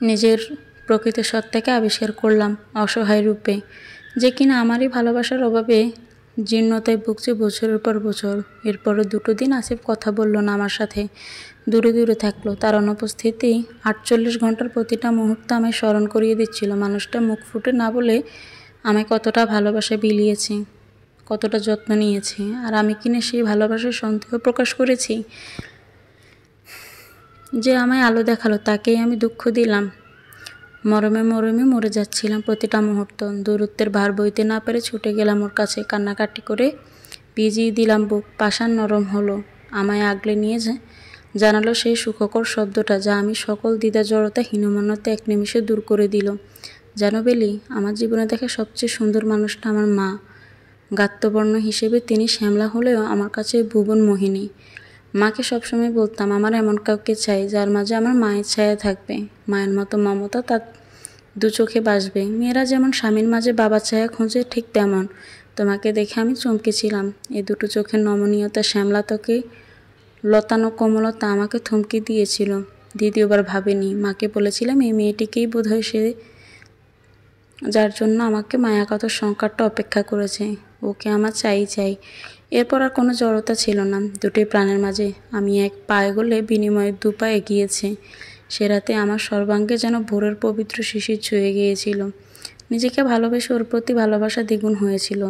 নিজের প্রকৃত সত্তাকে আবিষ্কার করলাম অসহায় রূপে, যে কিনা আমারই ভালোবাসার অভাবে জীর্ণতায় ভুগছে বছরের পর বছর। এরপরে 2টো দিন আসিফ কথা বলল না আমার সাথে, দূরে দূরে থাকলো। তার অনুপস্থিতি 48 ঘন্টার প্রতিটা মুহূর্ত আমায় স্মরণ করিয়ে দিচ্ছিল মানুষটা মুখ ফুটে না বলে আমায় কতটা ভালোবাসা বিলিয়েছে, কতটা যত্ন নিয়েছে, আর আমি কিনা সেই ভালোবাসার সন্দেহ প্রকাশ করেছি। যে আমায় আলো দেখালো তাকেই আমি দুঃখ দিলাম। মরমে মরমে মরে যাচ্ছিলাম প্রতিটা মুহূর্ত। দূরত্বের ভার বইতে না পেরে ছুটে গেলাম ওর কাছে, কান্নাকাটি করে ভিজিয়ে দিলাম বুক। পাষাণ নরম হলো, আমায় আগলে নিয়ে জানালো সেই সুখকর শব্দটা যা আমি সকল দ্বিধা জড়তা হীনমন্যতা এক নিমিষে দূর করে দিল। জানো বেলি, আমার জীবনে দেখা সবচেয়ে সুন্দর মানুষটা আমার মা। গাত্রবর্ণ হিসেবে তিনি শ্যামলা হলেও আমার কাছে ভুবন মোহিনী। মাকে সবসময় বলতাম আমার এমন কাউকে চাই যার মাঝে আমার মায়ের ছায়া থাকবে, মায়ের মতো মমতা তার দু চোখে বাসবে। মেয়েরা যেমন স্বামীর মাঝে বাবার ছায়া খোঁজে, ঠিক তেমন তোমাকে দেখে আমি চমকেছিলাম। এই দুটো চোখের নমনীয়তা, শ্যামলা ত্বকে লতানো কোমলতা আমাকে থমকে দিয়েছিল। দ্বিতীয়বার ভাবিনি, মাকে বলেছিলাম এই মেয়েটিকেই বোধহয় সে যার জন্য আমাকে মায়াকাতর সংকটটা অপেক্ষা করেছে। ওকে আমার চাই। এরপর আর কোনো জড়তা ছিল না দুটোই প্রাণের মাঝে। আমি এক পা এগোলে বিনিময়ে 2 পা এগিয়েছে। সে রাতে আমার সর্বাঙ্গে যেন ভোরের পবিত্র শিশির ছুঁয়ে গিয়েছিল। নিজেকে ভালোবেসে ওর প্রতি ভালোবাসা দ্বিগুণ হয়েছিল।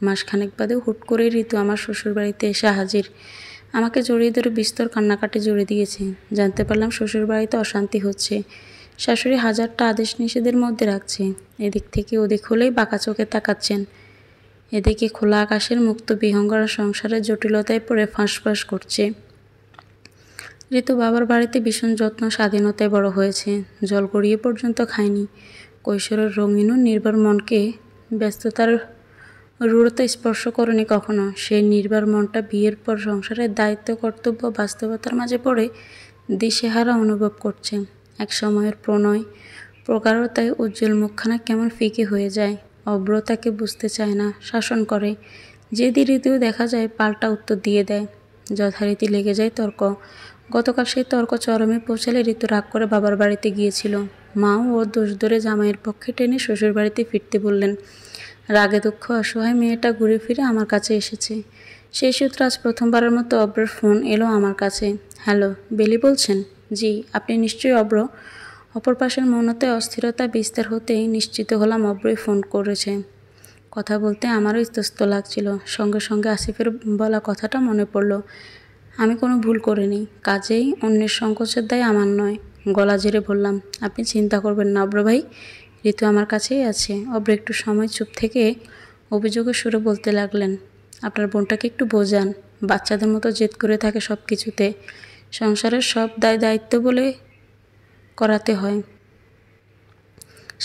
মাসখানেক বাদে হুট করে ঋতু আমার শ্বশুরবাড়িতে এসে হাজির। আমাকে জড়িয়ে ধরে বিস্তর কান্নাকাটি জুড়ে দিয়েছে। জানতে পারলাম শ্বশুরবাড়িতে অশান্তি হচ্ছে। শাশুড়ি হাজারটা আদেশ নিষেধের মধ্যে রাখছে। এদিক থেকে ওদিক হলেই বাঁকা চোখে তাকাচ্ছেন। এদিকে খোলা আকাশের মুক্ত বিহঙ্গরা সংসারের জটিলতায় পড়ে ফাঁসফাঁস করছে। ঋতু বাবার বাড়িতে ভীষণ যত্ন স্বাধীনতায় বড় হয়েছে। জল গড়িয়ে পর্যন্ত খায়নি। কৈশোরের রঙিন ও নির্ভর মনকে ব্যস্ততার রূঢ়তা স্পর্শ করেনি কখনো। সেই নির্ভর মনটা বিয়ের পর সংসারের দায়িত্ব, কর্তব্য, বাস্তবতার মাঝে পড়ে দিশেহারা অনুভব করছে। এক সময়ের প্রণয় প্রগাঢ়তায় উজ্জ্বল মুখখানা কেমন ফিকে হয়ে যায়। অব্র তাকে বুঝতে চায় না, শাসন করে। যে রীতিও দেখা যায় পাল্টা উত্তর দিয়ে দেয়। যথারীতি লেগে যায় তর্ক। গতকাল সেই তর্ক চরমে পৌঁছালে ঋতু রাগ করে বাবার বাড়িতে গিয়েছিল। মাও ওর দোষ ধরে জামাইয়ের পক্ষে টেনে শ্বশুর বাড়িতে ফিরতে বললেন। রাগে দুঃখ অসহায় মেয়েটা ঘুরে ফিরে আমার কাছে এসেছে। সেই সূত্রে আজ প্রথমবারের মতো অব্রের ফোন এলো আমার কাছে। হ্যালো, বেলি বলছেন? জি, আপনি নিশ্চয়ই অব্র। অপর পাশের মৌনতায় অস্থিরতা বিস্তার হতেই নিশ্চিত হলাম অব্রই ফোন করেছে। কথা বলতে আমারও ইতস্ত লাগছিল। সঙ্গে সঙ্গে আসিফের বলা কথাটা মনে পড়ল। আমি কোনো ভুল করিনি, কাজেই অন্যের সংকোচের দায় আমার নয়। গলা ঝেড়ে বললাম, আপনি চিন্তা করবেন না অব্র ভাই, ঋতু আমার কাছেই আছে। অব্র একটু সময় চুপ থেকে অভিযোগের সুরে বলতে লাগলেন, আপনার বোনটাকে একটু বোঝান। বাচ্চাদের মতো জেদ করে থাকে সব কিছুতে। সংসারের সব দায়িত্ব বলে করাতে হয়।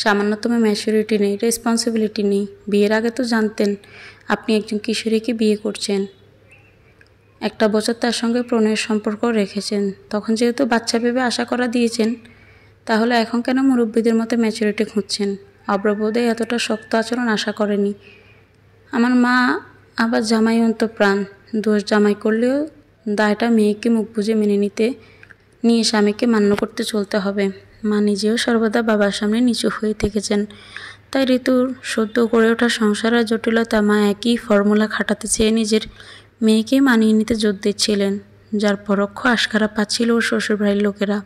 সামান্যতম ম্যাচুরিটি নেই, রেসপন্সিবিলিটি নেই। বিয়ের আগে তো জানতেন আপনি একজন কিশোরীকে বিয়ে করছেন। 1 বছর তার সঙ্গে প্রণয়ের সম্পর্ক রেখেছেন। তখন যেহেতু বাচ্চা ভেবে আশা করা দিয়েছেন, তাহলে এখন কেন মুরব্বীদের মতো ম্যাচুরিটি খুঁজছেন? অব্রবোধে এতটা শক্ত আচরণ আশা করেনি। আমার মা আবার জামাই অন্তঃপ্রাণ। দোষ জামাই করলেও দায়টা মেয়েকে মুখ বুজে মেনে নিয়ে স্বামীকে মান্য করতে চলতে হবে। মা নিজেও সর্বদা বাবার সামনে নিচু হয়ে থেকেছেন। তাই ঋতুর সদ্য গড়ে ওঠা সংসারের জটিলতা মা একই ফর্মুলা খাটাতে চেয়ে নিজের মেয়েকে মানিয়ে নিতে জোর দিচ্ছিলেন, যার পরোক্ষ আশকারা পাচ্ছিল ওর শ্বশুরবাড়ির লোকেরা।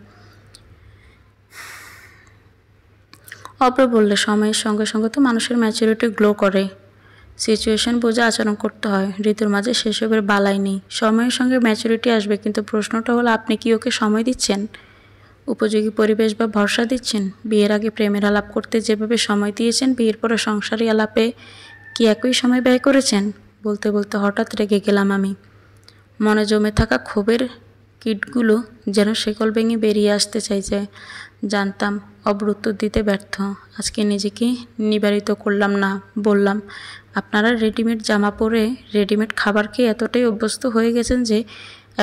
অব্র বললে, সময়ের সঙ্গে সঙ্গে তো মানুষের ম্যাচুরিটি গ্লো করে। সিচুয়েশন বুঝে আচরণ করতে হয়। ঋতুর মাঝে সেসবের বালাই নেই। সময়ের সঙ্গে ম্যাচুরিটি আসবে, কিন্তু প্রশ্নটা হলো আপনি কি ওকে সময় দিচ্ছেন? উপযোগী পরিবেশ বা ভরসা দিচ্ছেন? বিয়ের আগে প্রেমের আলাপ করতে যেভাবে সময় দিয়েছেন, বিয়ের পরে সংসারী আলাপে কি একই সময় ব্যয় করেছেন? বলতে বলতে হঠাৎ রেগে গেলাম আমি। মনে জমে থাকা ক্ষোভের কীটগুলো যেন শেকল ভেঙে বেরিয়ে আসতে চাইছে। জানতাম অব্র উত্তর দিতে ব্যর্থ। আজকে নিজেকে নিবারিত করলাম না। বললাম, আপনারা রেডিমেড জামা পরে রেডিমেড খাবার খেয়ে এতটাই অভ্যস্ত হয়ে গেছেন যে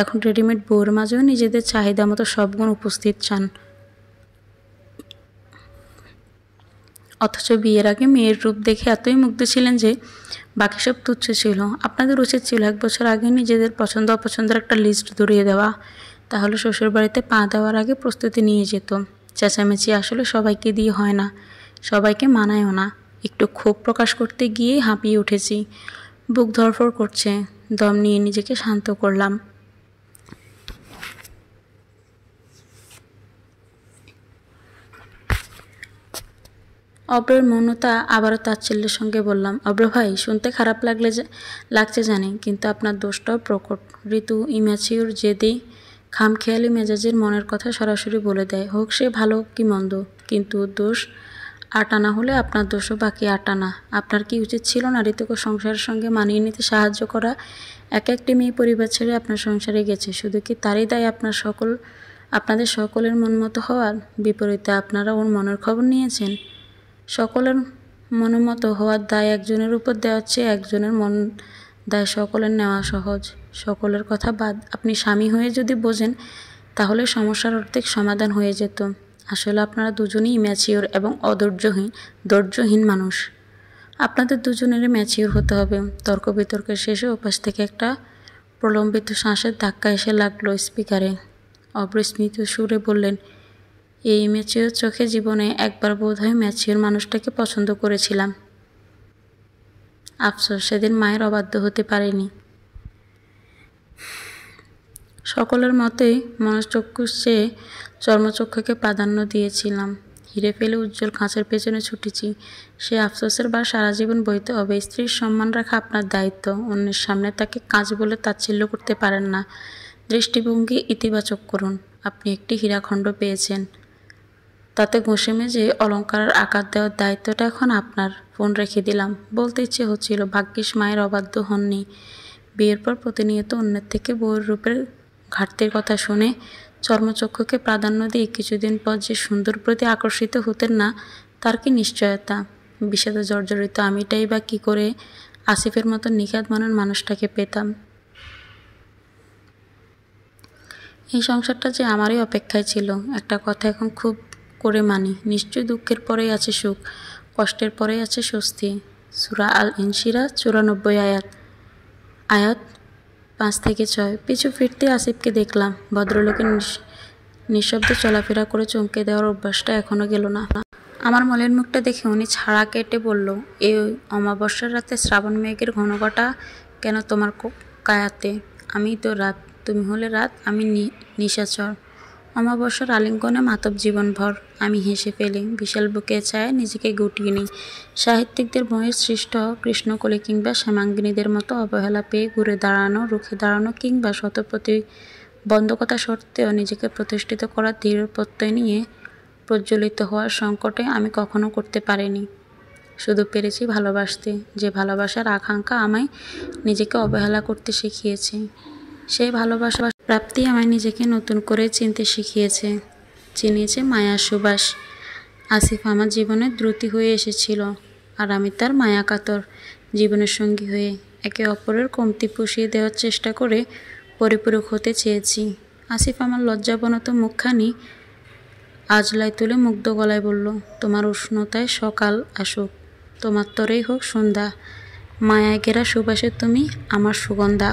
এখন রেডিমেড বউয়ের মাঝেও নিজেদের চাহিদা মতো সব গুণ উপস্থিত চান। অথচ বিয়ের আগে মেয়ের রূপ দেখে এতই মুগ্ধ ছিলেন যে বাকি সব তুচ্ছ ছিল। আপনাদের উচিত ছিল 1 বছর আগে নিজেদের পছন্দ অপছন্দের একটা লিস্ট ধরিয়ে দেওয়া। তাহলে শ্বশুরবাড়িতে পা দেওয়ার আগে প্রস্তুতি নিয়ে যেত। চেঁচামেচি আসলে সবাইকে দিয়ে হয় না, সবাইকে মানায়ও না। একটু ক্ষোভ প্রকাশ করতে গিয়ে হাঁপিয়ে উঠেছি। বুক ধড়ফড় করছে। দম নিয়ে নিজেকে শান্ত করলাম। অব্রের মৌনতা আবারও তাচ্ছিল্যের সঙ্গে বললাম, অব্র ভাই, শুনতে খারাপ লাগছে জানি, কিন্তু আপনার দোষটাও প্রকট। ঋতু ইম্যাচিউর, জেদি, খামখেয়ালি মেজাজের মনের কথা সরাসরি বলে দেয়, হোক সে ভালো কি মন্দ। কিন্তু দোষ আটানা হলে আপনার দোষও বাকি আটানা। আপনার কি উচিত ছিল না ঋতুকে সংসারের সঙ্গে মানিয়ে নিতে সাহায্য করা? একটি মেয়ে পরিবার ছেড়ে আপনার সংসারে গেছে, শুধু কি তারই দায় আপনাদের সকলের মন মতো হওয়ার? বিপরীতে আপনারা ওর মনের খবর নিয়েছেন। সকলের মনোমতো হওয়ার দায় একজনের উপর দেওয়ার চেয়ে একজনের মন দায় সকলের নেওয়া সহজ। সকলের কথা বাদ, আপনি স্বামী হয়ে যদি বোঝেন তাহলে সমস্যার অর্ধেক সমাধান হয়ে যেত। আসলে আপনারা দুজনেই ম্যাচিওর এবং ধৈর্যহীন মানুষ। আপনাদের দুজনেরই ম্যাচিওর হতে হবে। তর্ক বিতর্কের শেষে ওপাশ থেকে একটা প্রলম্বিত শ্বাসের ধাক্কা এসে লাগলো স্পিকারে। অব্র স্মিত সুরে বললেন, এই ম্যাচিওর চোখে জীবনে একবার বোধহয় ম্যাচিওর মানুষটাকে পছন্দ করেছিলাম। আফসোস, সেদিন মায়ের অবাধ্য হতে পারেনি। সকলের মতোই মনশ্চক্ষুর চেয়ে চর্মচক্ষুকে প্রাধান্য দিয়েছিলাম। হিরে ফেলে উজ্জ্বল কাঁচের পেছনে ছুটেছি। সে আফসোসের বার সারা জীবন বইতে হবে। স্ত্রীর সম্মান রাখা আপনার দায়িত্ব। অন্যের সামনে তাকে কাঁচ বলে তাচ্ছিল্য করতে পারেন না। দৃষ্টিভঙ্গি ইতিবাচক করুন। আপনি একটি হীরাখণ্ড পেয়েছেন, তাতে ঘষে মেজে অলঙ্কারের আকার দেওয়ার দায়িত্বটা এখন আপনার। ফোন রেখে দিলাম। বলতে ইচ্ছে হচ্ছিল, ভাগ্যিস মায়ের অবাধ্য হননি। বিয়ের পর প্রতিনিয়ত অন্যের থেকে বউয়ের রূপের ঘাটতির কথা শুনে চর্মচক্ষুকে প্রাধান্য দিয়ে কিছুদিন পর যে সুন্দর প্রতি আকর্ষিত হতেন না, তার কি নিশ্চয়তা? বিষাদে জর্জরিত আমিটাই বা কী করে আসিফের মতো নিখাত মনের মানুষটাকে পেতাম? এই সংসারটা যে আমারই অপেক্ষায় ছিল, একটা কথা এখন খুব করে মানি, নিশ্চয়ই দুঃখের পরেই আছে সুখ, কষ্টের পরেই আছে স্বস্তি। সূরা আল ইনশিরা 94 আয়াত 5 থেকে 6। পিছু ফিরতে আসিফকে দেখলাম। ভদ্রলোকের নিঃশব্দে চলাফেরা করে চমকে দেওয়ার অভ্যাসটা এখনও গেল না। আমার মলিন মুখটা দেখে উনি ছাড়া কেটে বলল, এই অমাবস্যার রাতে শ্রাবণ মেঘের ঘনঘটা কেন তোমার কায়াতে? আমি তো রাত, তুমি হলে রাত, আমি নিশাচর। অমাবস্যার আলিঙ্গনে মাতব জীবনভর। আমি হেসে ফেলি। বিশাল বুকের ছায়ায় নিজেকে গুটিয়ে নিই। সাহিত্যিকদের বইয়ে সৃষ্ট কৃষ্ণকলি কিংবা শ্যামাঙ্গিনীদের মতো অবহেলা পেয়ে ঘুরে দাঁড়ানো, রুখে দাঁড়ানো কিংবা শত প্রতিবন্ধকতা সত্ত্বেও নিজেকে প্রতিষ্ঠিত করার দৃঢ় প্রত্যয় নিয়ে প্রজ্বলিত হওয়ার সংকটে আমি কখনো করতে পারিনি। শুধু পেরেছি ভালোবাসতে, যে ভালোবাসার আকাঙ্ক্ষা আমায় নিজেকে অবহেলা করতে শিখিয়েছে। সেই ভালোবাসা প্রাপ্তি আমায় নিজেকে নতুন করে চিনতে শিখিয়েছে, চিনিয়েছে মায়ার সুবাস। আসিফ আমার জীবনে দ্রুতি হয়ে এসেছিল, আর আমি তার মায়াকাতর জীবনের সঙ্গী হয়ে একে অপরের কমতি পুষিয়ে দেওয়ার চেষ্টা করে পরিপূরক হতে চেয়েছি। আসিফ আমার লজ্জাবনত মুখখানি আজলাই তুলে মুগ্ধ গলায় বলল, তোমার উষ্ণতায় সকাল আসুক, তোমার তরেই হোক সন্ধ্যা, মায়ায় ঘেরা সুবাসে তুমি আমার সুগন্ধা।